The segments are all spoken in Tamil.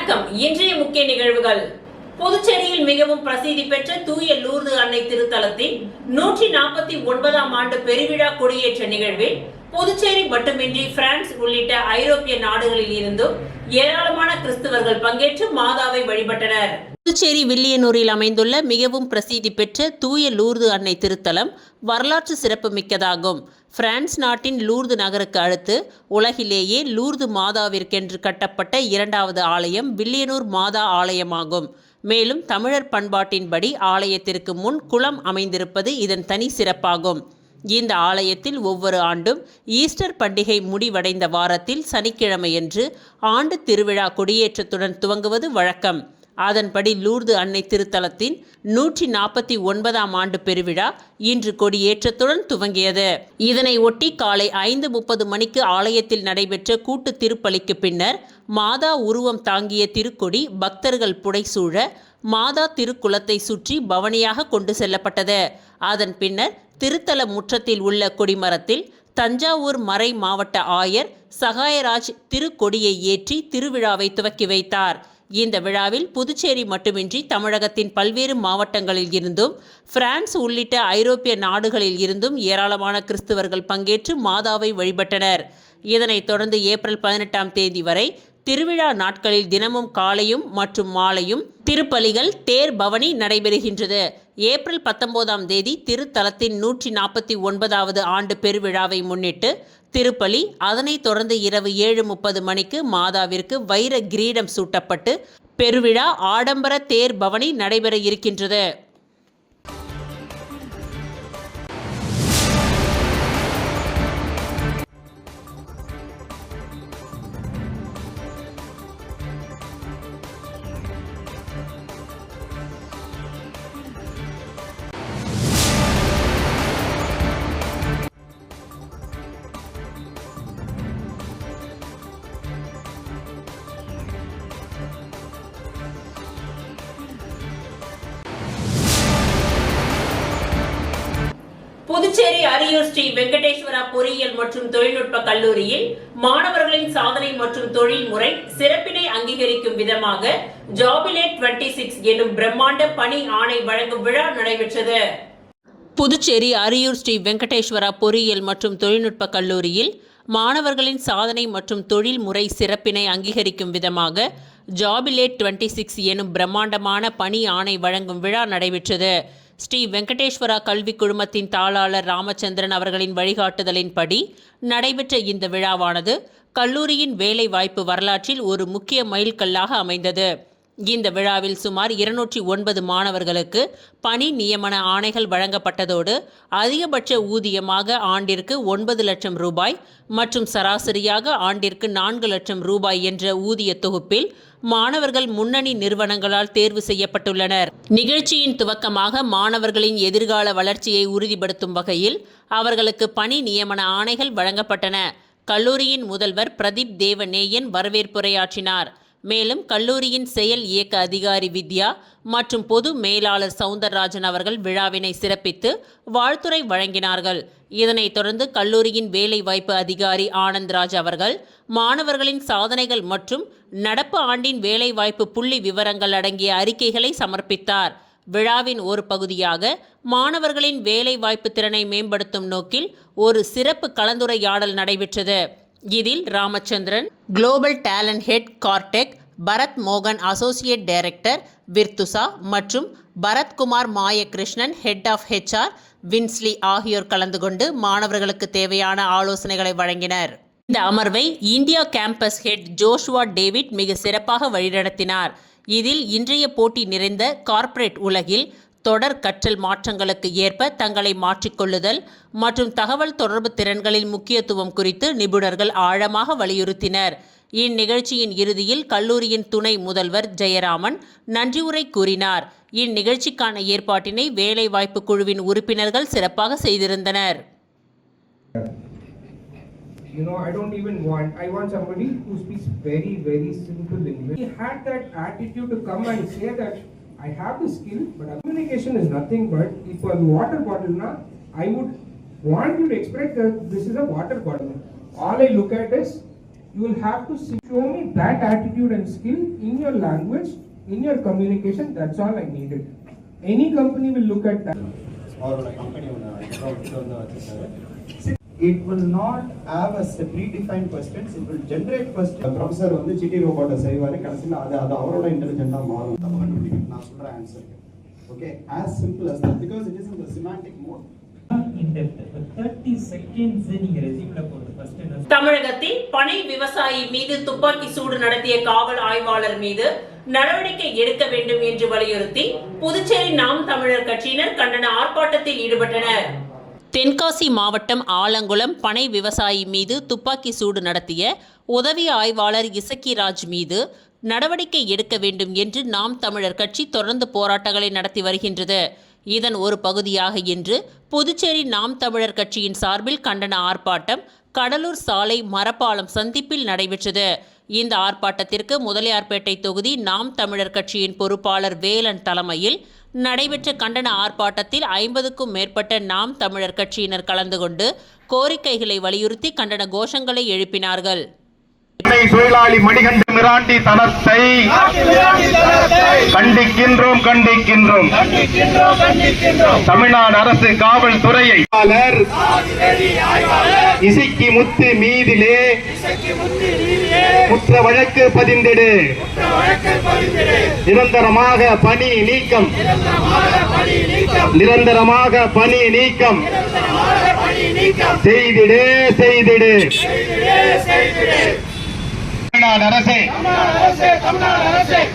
வணக்கம். இன்றைய முக்கிய நிகழ்வுகள். புதுச்சேரியில் மிகவும் பிரசித்தி பெற்ற தூய லூர்து அன்னை திருத்தலத்தின் 149ஆம் ஆண்டு பெருவிழா கொடியேற்ற நிகழ்வில் புதுச்சேரி மட்டுமின்றி பிரான்ஸ் உள்ளிட்ட ஐரோப்பிய நாடுகளில் இருந்தும் ஏராளமான கிறிஸ்தவர்கள் பங்கேற்று மாதாவை வழிபட்டனர். புதுச்சேரி வில்லியனூரில் அமைந்துள்ள மிகவும் பிரசித்தி பெற்ற தூய லூர்து அன்னை திருத்தலம் வரலாற்று சிறப்பு மிக்கதாகும். பிரான்ஸ் நாட்டின் லூர்து நகருக்கு அடுத்து உலகிலேயே லூர்து மாதாவிற்கென்று கட்டப்பட்ட இரண்டாவது ஆலயம் வில்லியனூர் மாதா ஆலயமாகும். மேலும் தமிழர் பண்பாட்டின்படி ஆலயத்திற்கு முன் குளம் அமைந்திருப்பது இதன் தனி சிறப்பாகும். இந்த ஆலயத்தில் ஒவ்வொரு ஆண்டும் ஈஸ்டர் பண்டிகை முடிவடைந்த வாரத்தில் சனிக்கிழமையன்று ஆண்டு திருவிழா கொடியேற்றத்துடன் துவங்குவது வழக்கம். அதன்படி லூர்து அன்னை திருத்தலத்தின் 149ஆம் ஆண்டு பெருவிழா இன்று கொடியேற்றத்துடன் துவங்கியது. இதனை ஒட்டி காலை 5:30 மணிக்கு ஆலயத்தில் நடைபெற்ற கூட்டு திருப்பலிக்கு பின்னர் மாதா உருவம் தாங்கிய திருக்கொடி பக்தர்கள் புடைசூழ மாதா திருக்குளத்தை சுற்றி பவனியாக கொண்டு செல்லப்பட்டது. அதன் பின்னர் திருத்தல முற்றத்தில் உள்ள கொடிமரத்தில் தஞ்சாவூர் மறை மாவட்ட ஆயர் சகாயராஜ் திருக்கொடியை ஏற்றி திருவிழாவை துவக்கி வைத்தார். இந்த விழாவில் புதுச்சேரி மட்டுமின்றி தமிழகத்தின் பல்வேறு மாவட்டங்களில் இருந்தும் பிரான்ஸ் உள்ளிட்ட ஐரோப்பிய நாடுகளில் இருந்தும் ஏராளமான கிறிஸ்தவர்கள் பங்கேற்று மாதாவை வழிபட்டனர். இதனைத் தொடர்ந்து ஏப்ரல் 18ஆம் தேதி வரை திருவிழா நாட்களில் தினமும் காலையும் மற்றும் மாலையும் திருப்பலிகள் தேர் பவனி நடைபெறுகின்றது. ஏப்ரல் 19ஆம் தேதி திருத்தலத்தின் 149வது ஆண்டு பெருவிழாவை முன்னிட்டு திருப்பலி, அதனைத் தொடர்ந்து இரவு 7:30 மணிக்கு மாதாவிற்கு வைர கிரீடம் சூட்டப்பட்டு பெருவிழா ஆடம்பர தேர் பவனி நடைபெற இருக்கின்றது. புதுச்சேரி அரியூர் ஸ்ரீ வெங்கடேஸ்வரா பொறியியல் மற்றும் தொழில்நுட்ப கல்லூரியில் மாணவர்களின் சாதனை மற்றும் தொழில் முறை சிறப்பினை அங்கீகரிக்கும் விதமாக ஜாபிலேட் 26 எனும் பிரம்மாண்ட பணி ஆணை வழங்கும் விழா நடைபெற்றது. புதுச்சேரி அரியூர் ஸ்ரீ வெங்கடேஸ்வரா பொறியியல் மற்றும் தொழில்நுட்ப கல்லூரியில் மாணவர்களின் சாதனை மற்றும் தொழில் முறை சிறப்பினை அங்கீகரிக்கும் விதமாக ஜாபிலேட் 26 எனும் பிரம்மாண்டமான பணி ஆணை வழங்கும் விழா நடைபெற்றது. ஸ்ரீ வெங்கடேஸ்வரா கல்வி குழுமத்தின் தாளாளர் ராமச்சந்திரன் அவர்களின் வழிகாட்டுதலின்படி நடைபெற்ற இந்த விழாவானது கல்லூரியின் வேலை வாய்ப்பு வரலாற்றில் ஒரு முக்கிய மைல்கல்லாக அமைந்தது. இந்த விழாவில் சுமார் 209 மாணவர்களுக்கு பணி நியமன ஆணைகள் வழங்கப்பட்டதோடு அதிகபட்ச ஊதியமாக ஆண்டிற்கு 9 லட்சம் ரூபாய் மற்றும் சராசரியாக ஆண்டிற்கு 4 லட்சம் ரூபாய் என்ற ஊதிய தொகுப்பில் மாணவர்கள் முன்னணி நிறுவனங்களால் தேர்வு செய்யப்பட்டுள்ளனர். நிகழ்ச்சியின் துவக்கமாக மாணவர்களின் எதிர்கால வளர்ச்சியை உறுதிப்படுத்தும் வகையில் அவர்களுக்கு பணி நியமன ஆணைகள் வழங்கப்பட்டன. கல்லூரியின் முதல்வர் பிரதீப் தேவநேயன் வரவேற்புரையாற்றினார். மேலும் கல்லூரியின் செயல் இயக்க அதிகாரி வித்யா மற்றும் பொது மேலாளர் சவுந்தரராஜன் அவர்கள் விழாவினை சிறப்பித்து வாழ்த்துரை வழங்கினார்கள். இதனைத் தொடர்ந்து கல்லூரியின் வேலைவாய்ப்பு அதிகாரி ஆனந்த்ராஜ் அவர்கள் மாணவர்களின் சாதனைகள் மற்றும் நடப்பு ஆண்டின் வேலைவாய்ப்பு புள்ளி விவரங்கள் அடங்கிய அறிக்கைகளை சமர்ப்பித்தார். விழாவின் ஒரு பகுதியாக மாணவர்களின் வேலைவாய்ப்பு திறனை மேம்படுத்தும் நோக்கில் ஒரு சிறப்பு கலந்துரையாடல் நடைபெற்றது. இதில் ராமச்சந்திரன் குளோபல் டேலண்ட் ஹெட் கார்டெக், பரத் மோகன் அசோசியேட் டைரக்டர் விர்துசா மற்றும் Bharathkumar Mayakrishnan head of HR வின்ஸ்லி ஆகியோர் கலந்து கொண்டு மாணவர்களுக்கு தேவையான ஆலோசனைகளை வழங்கினர். இந்த அமர்வை India campus head Joshua David மிக சிறப்பாக வழிநடத்தினார். இதில் இன்றைய போட்டி நிறைந்த கார்ப்பரேட் உலகில் தொடர் கற்றல் மாற்றங்களுக்கு ஏற்ப தங்களை மாற்றிக்கொள்ளுதல் மற்றும் தகவல் தொடர்பு திறன்களின் முக்கியத்துவம் குறித்து நிபுணர்கள் ஆழமாக வலியுறுத்தினர். இந்நிகழ்ச்சியின் இறுதியில் கல்லூரியின் துணை முதல்வர் ஜெயராமன் நன்றியுரை கூறினார். இந்நிகழ்ச்சிக்கான ஏற்பாட்டினை வேலைவாய்ப்பு குழுவின் உறுப்பினர்கள் சிறப்பாக செய்திருந்தனர். I don't even want. I want somebody who speaks very, very simple English. He had that attitude to come and say that I have the skill, but communication is nothing but if a water bottle na, I would want you to express that this is a water bottle. All I look at is you will have to show me that attitude and skill in your language, in your communication. That's all I needed. Any company will look at that. It will not have a predefined questions. It will generate questions. Professor வந்து சிட்டி ரோபோட்டை செய்வாரு, கடைசியில் அது அவரோட இன்டெலிஜென்ட்டா மாறும். தப்பு கண்டுபிடிக்க நான் சொல்ற answer. Okay, as simple as that, because it is in the semantic mode. In depth, 30 seconds நீங்க ரெஸ்யூம்ல போடுறது ஃபர்ஸ்ட் என்ன? தமிழகத்தில் பனை விவசாயி மீது துப்பாக்கி சூடு நடத்திய காவல் ஆய்வாளர் மீது நடவடிக்கை எடுக்க வேண்டும் என்று வலியுறுத்தி புதுச்சேரி நாம் தமிழர் கட்சியினர் கண்டன ஆர்ப்பாட்டத்தில் ஈடுபட்டனர். தென்காசி மாவட்டம் ஆலங்குளம் பனை விவசாயி மீது துப்பாக்கி சூடு நடத்திய உதவி ஆய்வாளர் இசக்கிராஜ் மீது நடவடிக்கை எடுக்க வேண்டும் என்று நாம் தமிழர் கட்சி தொடர்ந்து போராட்டங்களை நடத்தி வருகின்றது. இதன் ஒரு பகுதியாக இன்று புதுச்சேரி நாம் தமிழர் கட்சியின் சார்பில் கண்டன ஆர்ப்பாட்டம் கடலூர் சாலை மரப்பாலம் சந்திப்பில் நடைபெற்றது. இந்த ஆர்ப்பாட்டத்திற்கு முதலியார்பேட்டை தொகுதி நாம் தமிழர் கட்சியின் பொறுப்பாளர் வேலன் தலைமையில் நடைபெற்ற கண்டன ஆர்ப்பாட்டத்தில் 50க்கும் மேற்பட்ட நாம் தமிழர் கட்சியினர் கலந்து கொண்டு கோரிக்கைகளை வலியுறுத்தி கண்டன கோஷங்களை எழுப்பினார்கள். தொழிலாளி மணிகண்ட மிராண்டி தனத்தை கண்டிக்கின்றோம் கண்டிக்கின்றோம். தமிழ்நாடு அரசு காவல்துறையை இசக்கி முத்து மீதிலே குற்ற வழக்கு பதிந்திடு. நிரந்தரமாக பணி நீக்கம், நிரந்தரமாக பணி நீக்கம் செய்திடு செய்திடு. தமிழ்நாடு அரசே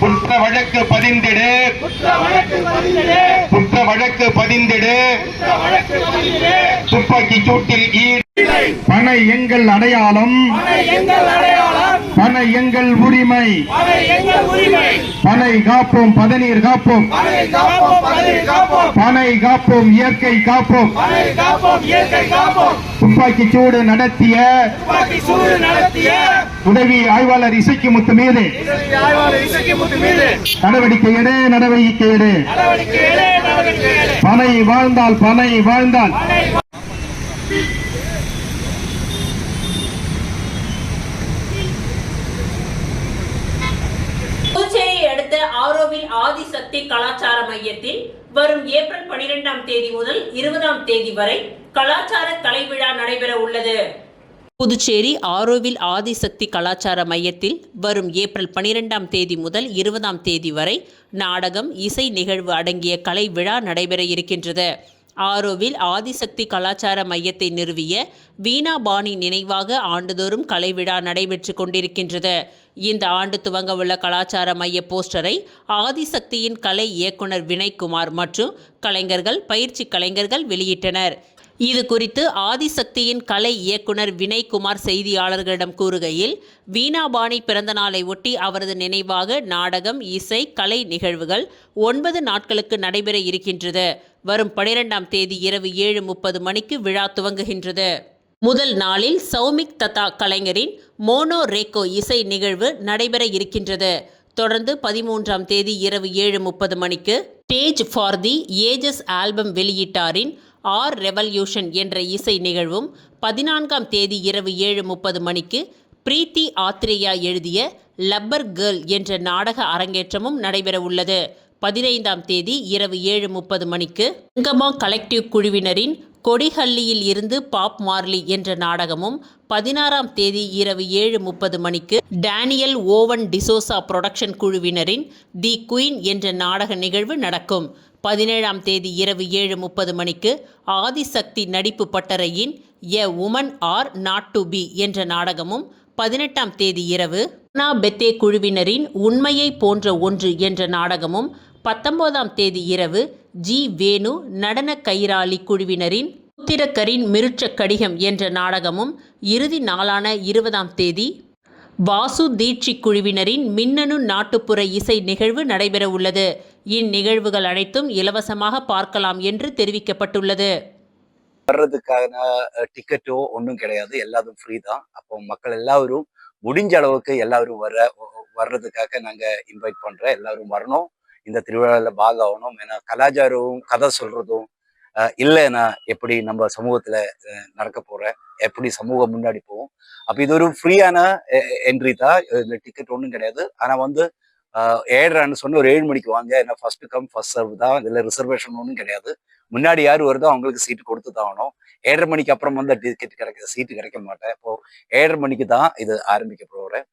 குற்ற வழக்கு பதிந்திடு, குற்ற வழக்கு பதிந்திடு. துப்பாக்கி சூட்டில் பனை எங்கள் அடையாளம், பனை எங்கள் உரிமை. பனை காப்போம், பதநீர் காப்போம், பனை காப்போம், இயற்கை காப்போம். துப்பாக்கி சூடு நடத்திய உதவி ஆய்வாளர் இசக்கிமுத்து மீது நடவடிக்கை எடு, நடவடிக்கை எடு. பனை வாழ்ந்தால், பனை வாழ்ந்தால். புதுச்சேரியை அடுத்த ஆரோவில் ஆதிசக்தி கலாச்சார மையத்தில் வரும் ஏப்ரல் 12ஆம் தேதி முதல் 20ஆம் தேதி வரை கலாச்சார கலை விழா நடைபெற உள்ளது. புதுச்சேரி ஆரோவில் ஆதிசக்தி கலாச்சார மையத்தில் வரும் ஏப்ரல் 12ஆம் தேதி முதல் 20ஆம் தேதி வரை நாடகம், இசை நிகழ்வு அடங்கிய கலை விழா நடைபெற இருக்கின்றது. ஆரோவில் ஆதிசக்தி கலாச்சார மையத்தை நிறுவிய வீணாபாணி நினைவாக ஆண்டுதோறும் கலை விழா நடைபெற்று கொண்டிருக்கின்றது. இந்த ஆண்டு துவங்க உள்ள கலாச்சார மைய போஸ்டரை ஆதிசக்தியின் கலை இயக்குனர் வினய்குமார் மற்றும் கலைஞர்கள், பயிற்சி கலைஞர்கள் வெளியிட்டனர். இது குறித்து ஆதிசக்தியின் கலை இயக்குனர் வினய்குமார் செய்தியாளர்களிடம் கூறுகையில், வீணாபாணி பிறந்த நாளை ஒட்டி அவரது நினைவாக நாடகம், இசை, கலை நிகழ்வுகள் 9 நாட்களுக்கு நடைபெற இருக்கின்றது. வரும் 12ஆம் தேதி இரவு 7:30 மணிக்கு விழா துவங்குகின்றது. முதல் நாளில் சௌமிக் தத்தா கலைஞரின் மோனோ ரேக்கோ இசை நிகழ்வு நடைபெற இருக்கின்றது. தொடர்ந்து 13ஆம் தேதி இரவு 7:30 மணிக்கு stage for the ages album வெளியீட்டாரின் ஆர் ரெவல்யூஷன் என்ற இசை நிகழ்வும், 14ஆம் தேதி இரவு 7:30 மணிக்கு பிரீத்தி ஆத்ரேயா எழுதிய லப்பர் கேர்ள் என்ற நாடக அரங்கேற்றமும் நடைபெற உள்ளது. 15ஆம் தேதி இரவு 7:30 மணிக்கு சங்கமா கலெக்டிவ் குழுவினரின் கொடிஹல்லியில் இருந்து பாப் மார்லி என்ற நாடகமும், 16ஆம் தேதி இரவு 7:30 மணிக்கு டேனியல் ஓவன் டிசோசா புரொடக்ஷன் குழுவினரின் தி குயின் என்ற நாடக நிகழ்வு நடக்கும். 17ஆம் தேதி இரவு 7:30 மணிக்கு ஆதிசக்தி நடிப்பு பட்டறையின் a woman are not to be என்ற நாடகமும், 18ஆம் தேதி இரவு அண்ணா பெத்தே குழுவினரின் உண்மையை போன்ற ஒன்று என்ற நாடகமும், 19ஆம் தேதி இரவு ஜி வேணு நடன கைராளி குழுவினரின் புத்திரக்கரின் மிருச்ச கடிகம் என்ற நாடகமும், இறுதி நாளான 20ஆம் தேதி வாசு தீட்சி குழுவினரின் மின்னணு நாட்டுப்புற இசை நிகழ்வு நடைபெற உள்ளது. இந்நிகழ்வுகள் அனைத்தும் இலவசமாக பார்க்கலாம் என்று தெரிவிக்கப்பட்டுள்ளது. வர்றதுக்கான டிக்கெட்டோ ஒன்றும் கிடையாது, எல்லாரும் ஃப்ரீ தான். அப்போ மக்கள் எல்லாரும் முடிஞ்ச அளவுக்கு எல்லாரும் வர்றதுக்காக நாங்கள் இன்வைட் பண்ணுறோம். எல்லாரும் வரணும், இந்த திருவிழாவில் பாகம் ஆகணும். ஏன்னா கலாச்சாரம், கதை சொல்கிறதும், இல்லைன்னா எப்படி நம்ம சமூகத்துல நடக்க போற, எப்படி சமூகம் முன்னாடி போகும். அப்ப இது ஒரு ஃப்ரீயான என்ட்ரி தான், இதுல டிக்கெட் ஒன்றும் கிடையாது. ஆனா வந்து 7:30 சொன்ன ஒரு 7 மணிக்கு வாங்க, ஏன்னா ஃபர்ஸ்ட் கம் ஃபர்ஸ்ட் சர்வ் தான், இதுல ரிசர்வேஷன் ஒன்றும் கிடையாது. முன்னாடி யார் வருதோ அவங்களுக்கு சீட்டு கொடுத்து தான் ஆகணும். 7:30 மணிக்கு அப்புறம் வந்து டிக்கெட் சீட்டு கிடைக்க மாட்டேன். இப்போ 7:30 மணிக்கு தான் இது ஆரம்பிக்க போறேன்.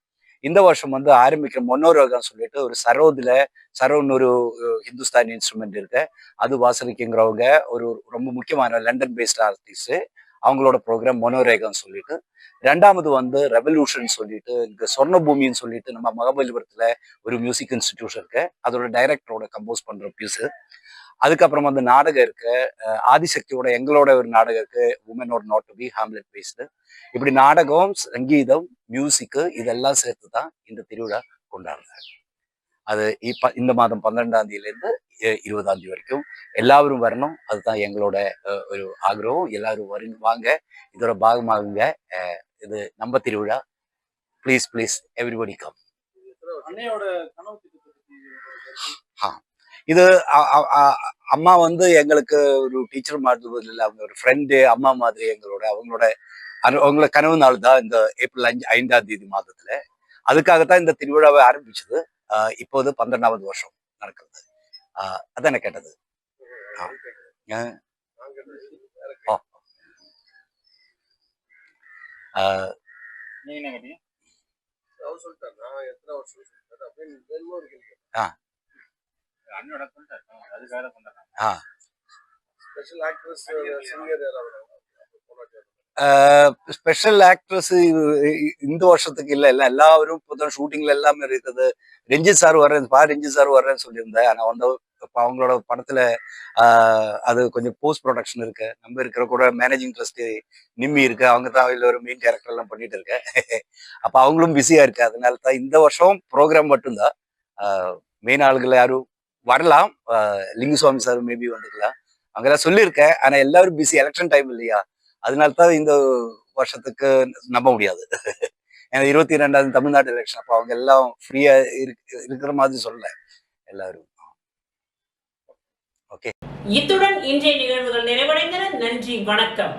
இந்த வருஷம் வந்து ஆரம்பிக்கிற மொன்னோரோகான்னு சொல்லிட்டு ஒரு சரோன்னு ஒரு ஹிந்துஸ்தானி இன்ஸ்ட்ருமெண்ட் இருக்கு. அது வாசலிக்குங்கிறவங்க ஒரு ரொம்ப முக்கியமான லண்டன் பேஸ்ட் ஆர்டிஸ்ட். அவங்களோட ப்ரோக்ராம் மொனோரேகான்னு சொல்லிட்டு. ரெண்டாவது வந்து ரெவல்யூஷன் சொல்லிட்டு இங்க சொர்ண பூமின்னு சொல்லிட்டு நம்ம மகாபலிபுரத்துல ஒரு மியூசிக் இன்ஸ்டிடியூஷன் இருக்கு. அதோட டைரக்டரோட கம்போஸ் பண்ற பியூஸ். அதுக்கப்புறம் வந்து நாடகம் இருக்கு. ஆதிசக்தியோட எங்களோட ஒரு நாடகம் இருக்கு, women are not to be, Hamlet based. இப்படி நாடகம், சங்கீதம், மியூசிக்கு இதெல்லாம் சேர்த்து தான் இந்த திருவிழா கொண்டாடுறாங்க. அது இந்த மாதம் 12ஆம் தேதியிலேருந்து 20ஆம் தேதி வரைக்கும் எல்லாரும் வரணும். அதுதான் எங்களோட ஒரு ஆக்ரகம். எல்லாரும் வாங்க, இதோட பாகமாகுங்க. இது நம்ம திருவிழா. Please please everybody come. இது அம்மா வந்து எங்களுக்கு ஒரு டீச்சர் மாதிரி இல்லை, அவங்க ஒரு ஃப்ரெண்டு, அம்மா மாதிரி எங்களோட. அவங்களோட கனவு நாள் தான் இந்த ஏப்ரல் 5ஆம் தேதி மாதத்துல. அதுக்காகத்தான் இந்த திருவிழாவை ஆரம்பிச்சது. இப்போது 12வது வருஷம் நடக்கிறது. அதான் என்ன கேட்டது. ஸ்பெஷல் ஆக்ட்ரஸ் இந்த வருஷத்துக்கு இல்ல எல்லாரும் இப்போதான் ஷூட்டிங்ல எல்லாமே இருக்குது. ரஞ்சித் சார் வர்றேன்னு சொல்லியிருந்தேன். ஆனா வந்து இப்ப அவங்களோட படத்துல அது கொஞ்சம் போஸ்ட் ப்ரொடக்ஷன் இருக்கு. நம்ம இருக்கிற கூட மேனேஜிங் ட்ரஸ்ட் நிம்மி இருக்கு, அவங்க தான் இதுல ஒரு மெயின் கேரக்டர் எல்லாம் பண்ணிட்டு இருக்கேன். அப்ப அவங்களும் பிஸியா இருக்கு. அதனால தான் இந்த வருஷம் ப்ரோக்ராம் மட்டும்தான். மெயின் ஆளுகள் யாரும் வரலாம், லிங்குசுவாமி சார் மேபி வந்துக்கலாம், அங்கெல்லாம் சொல்லியிருக்கேன். ஆனா எல்லாரும் பிஸி, எலெக்ஷன் டைம் இல்லையா, அதனால தான் இந்த வருஷத்துக்கு நம்ப முடியாது. ஏன்னா 22ஆம் தமிழ்நாடு எலெக்ஷன், அப்போ அவங்க எல்லாம் ஃப்ரீயா இருக்கிற மாதிரி சொல்ல எல்லாரும். ஓகே, இத்துடன் இன்றைய நிகழ்வுகள் நிறைவடைந்தன. நன்றி, வணக்கம்.